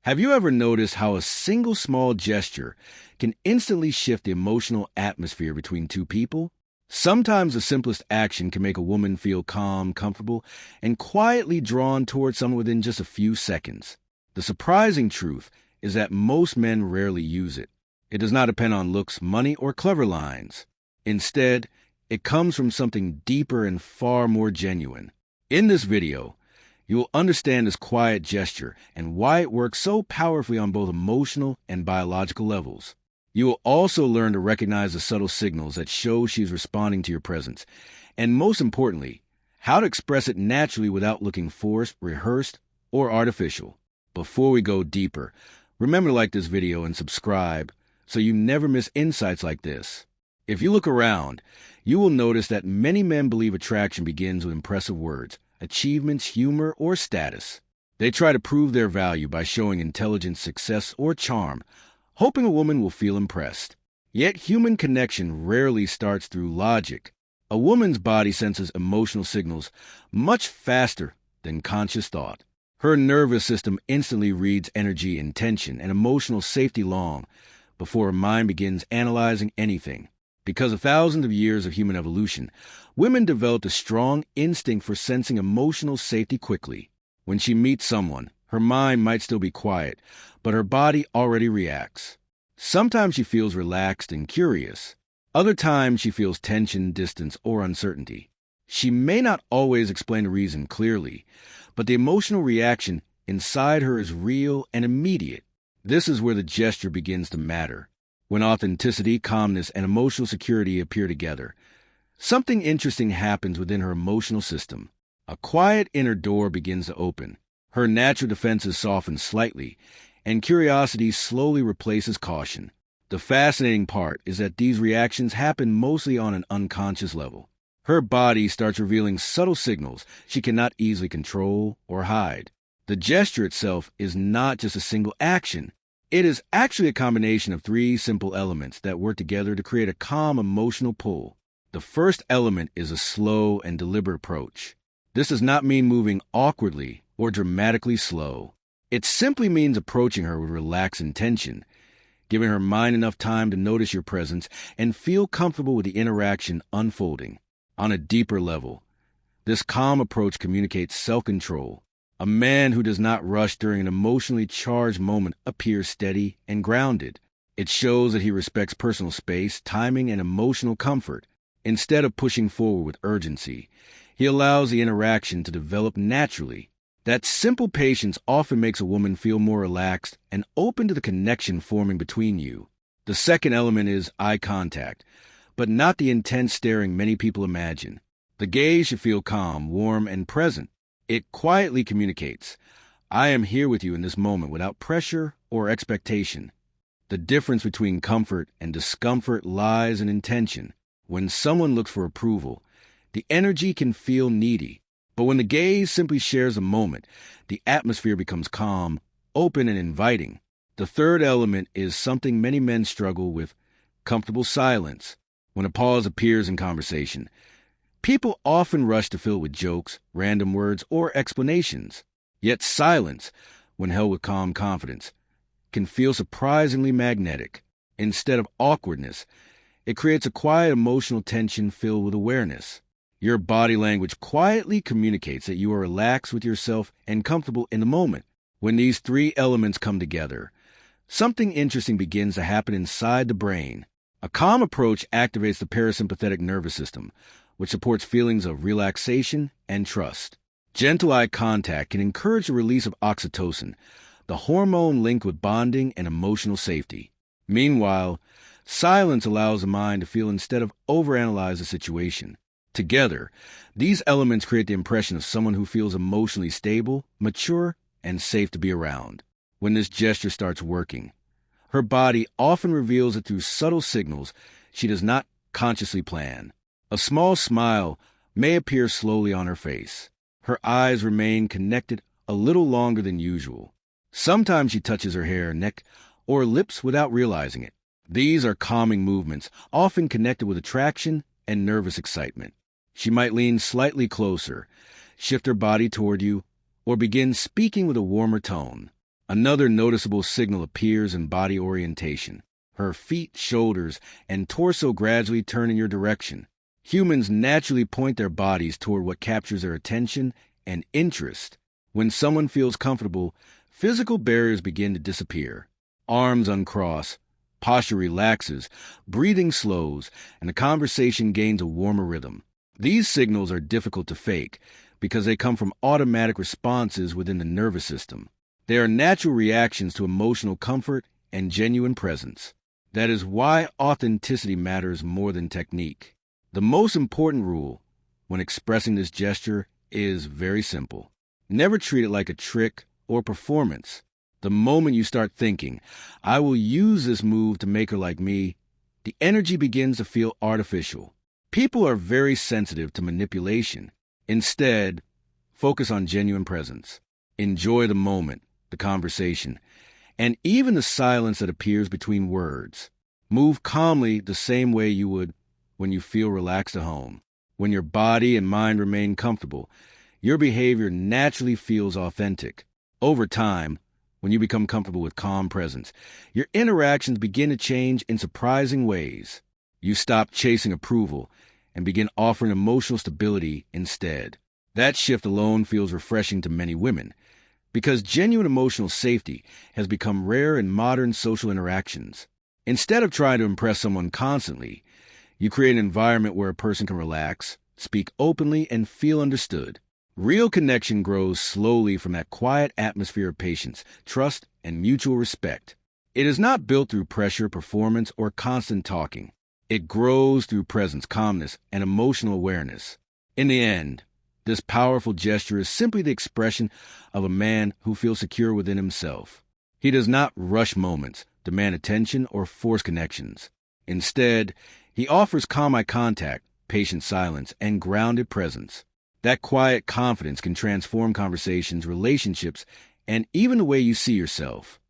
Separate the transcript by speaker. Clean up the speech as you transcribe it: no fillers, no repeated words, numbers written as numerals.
Speaker 1: Have you ever noticed how a single small gesture can instantly shift the emotional atmosphere between two people? Sometimes the simplest action can make a woman feel calm, comfortable, and quietly drawn towards someone within just a few seconds. The surprising truth is that most men rarely use it. It does not depend on looks, money, or clever lines. Instead, it comes from something deeper and far more genuine. In this video, you will understand this quiet gesture and why it works so powerfully on both emotional and biological levels. You will also learn to recognize the subtle signals that show she's responding to your presence, and most importantly, how to express it naturally without looking forced, rehearsed, or artificial. Before we go deeper, remember to like this video and subscribe so you never miss insights like this. If you look around, you will notice that many men believe attraction begins with impressive words, achievements, humor, or status. They try to prove their value by showing intelligence, success, or charm, hoping a woman will feel impressed. Yet human connection rarely starts through logic. A woman's body senses emotional signals much faster than conscious thought. Her nervous system instantly reads energy, intention, and emotional safety long before her mind begins analyzing anything. Because of thousands of years of human evolution, women developed a strong instinct for sensing emotional safety quickly. When she meets someone, her mind might still be quiet, but her body already reacts. Sometimes she feels relaxed and curious. Other times she feels tension, distance, or uncertainty. She may not always explain the reason clearly, but the emotional reaction inside her is real and immediate. This is where the gesture begins to matter. When authenticity, calmness, and emotional security appear together, something interesting happens within her emotional system. A quiet inner door begins to open. Her natural defenses soften slightly, and curiosity slowly replaces caution. The fascinating part is that these reactions happen mostly on an unconscious level. Her body starts revealing subtle signals she cannot easily control or hide. The gesture itself is not just a single action. It is actually a combination of three simple elements that work together to create a calm emotional pull. The first element is a slow and deliberate approach. This does not mean moving awkwardly or dramatically slow. It simply means approaching her with relaxed intention, giving her mind enough time to notice your presence and feel comfortable with the interaction unfolding. On a deeper level, this calm approach communicates self-control. A man who does not rush during an emotionally charged moment appears steady and grounded. It shows that he respects personal space, timing, and emotional comfort. Instead of pushing forward with urgency, he allows the interaction to develop naturally. That simple patience often makes a woman feel more relaxed and open to the connection forming between you. The second element is eye contact, but not the intense staring many people imagine. The gaze should feel calm, warm, and present. It quietly communicates, I am here with you in this moment without pressure or expectation. The difference between comfort and discomfort lies in intention. When someone looks for approval, the energy can feel needy. But when the gaze simply shares a moment, the atmosphere becomes calm, open, and inviting. The third element is something many men struggle with, comfortable silence. When a pause appears in conversation, people often rush to fill it with jokes, random words, or explanations. Yet silence, when held with calm confidence, can feel surprisingly magnetic. Instead of awkwardness, it creates a quiet emotional tension filled with awareness. Your body language quietly communicates that you are relaxed with yourself and comfortable in the moment. When these three elements come together, something interesting begins to happen inside the brain. A calm approach activates the parasympathetic nervous system, which supports feelings of relaxation and trust. Gentle eye contact can encourage the release of oxytocin, the hormone linked with bonding and emotional safety. Meanwhile, silence allows the mind to feel instead of overanalyze the situation. Together, these elements create the impression of someone who feels emotionally stable, mature, and safe to be around. When this gesture starts working, her body often reveals it through subtle signals she does not consciously plan. A small smile may appear slowly on her face. Her eyes remain connected a little longer than usual. Sometimes she touches her hair, neck, or lips without realizing it. These are calming movements, often connected with attraction and nervous excitement. She might lean slightly closer, shift her body toward you, or begin speaking with a warmer tone. Another noticeable signal appears in body orientation. Her feet, shoulders, and torso gradually turn in your direction. Humans naturally point their bodies toward what captures their attention and interest. When someone feels comfortable, physical barriers begin to disappear. Arms uncross, posture relaxes, breathing slows, and the conversation gains a warmer rhythm. These signals are difficult to fake because they come from automatic responses within the nervous system. They are natural reactions to emotional comfort and genuine presence. That is why authenticity matters more than technique. The most important rule when expressing this gesture is very simple. Never treat it like a trick or performance. The moment you start thinking, I will use this move to make her like me, the energy begins to feel artificial. People are very sensitive to manipulation. Instead, focus on genuine presence. Enjoy the moment, the conversation, and even the silence that appears between words. Move calmly the same way you would when you feel relaxed at home. When your body and mind remain comfortable, your behavior naturally feels authentic. Over time, when you become comfortable with calm presence, your interactions begin to change in surprising ways. You stop chasing approval and begin offering emotional stability instead. That shift alone feels refreshing to many women, because genuine emotional safety has become rare in modern social interactions. Instead of trying to impress someone constantly, you create an environment where a person can relax, speak openly, and feel understood. Real connection grows slowly from that quiet atmosphere of patience, trust, and mutual respect. It is not built through pressure, performance, or constant talking. It grows through presence, calmness, and emotional awareness. In the end, this powerful gesture is simply the expression of a man who feels secure within himself. He does not rush moments, demand attention, or force connections. Instead, he offers calm eye contact, patient silence, and grounded presence. That quiet confidence can transform conversations, relationships, and even the way you see yourself.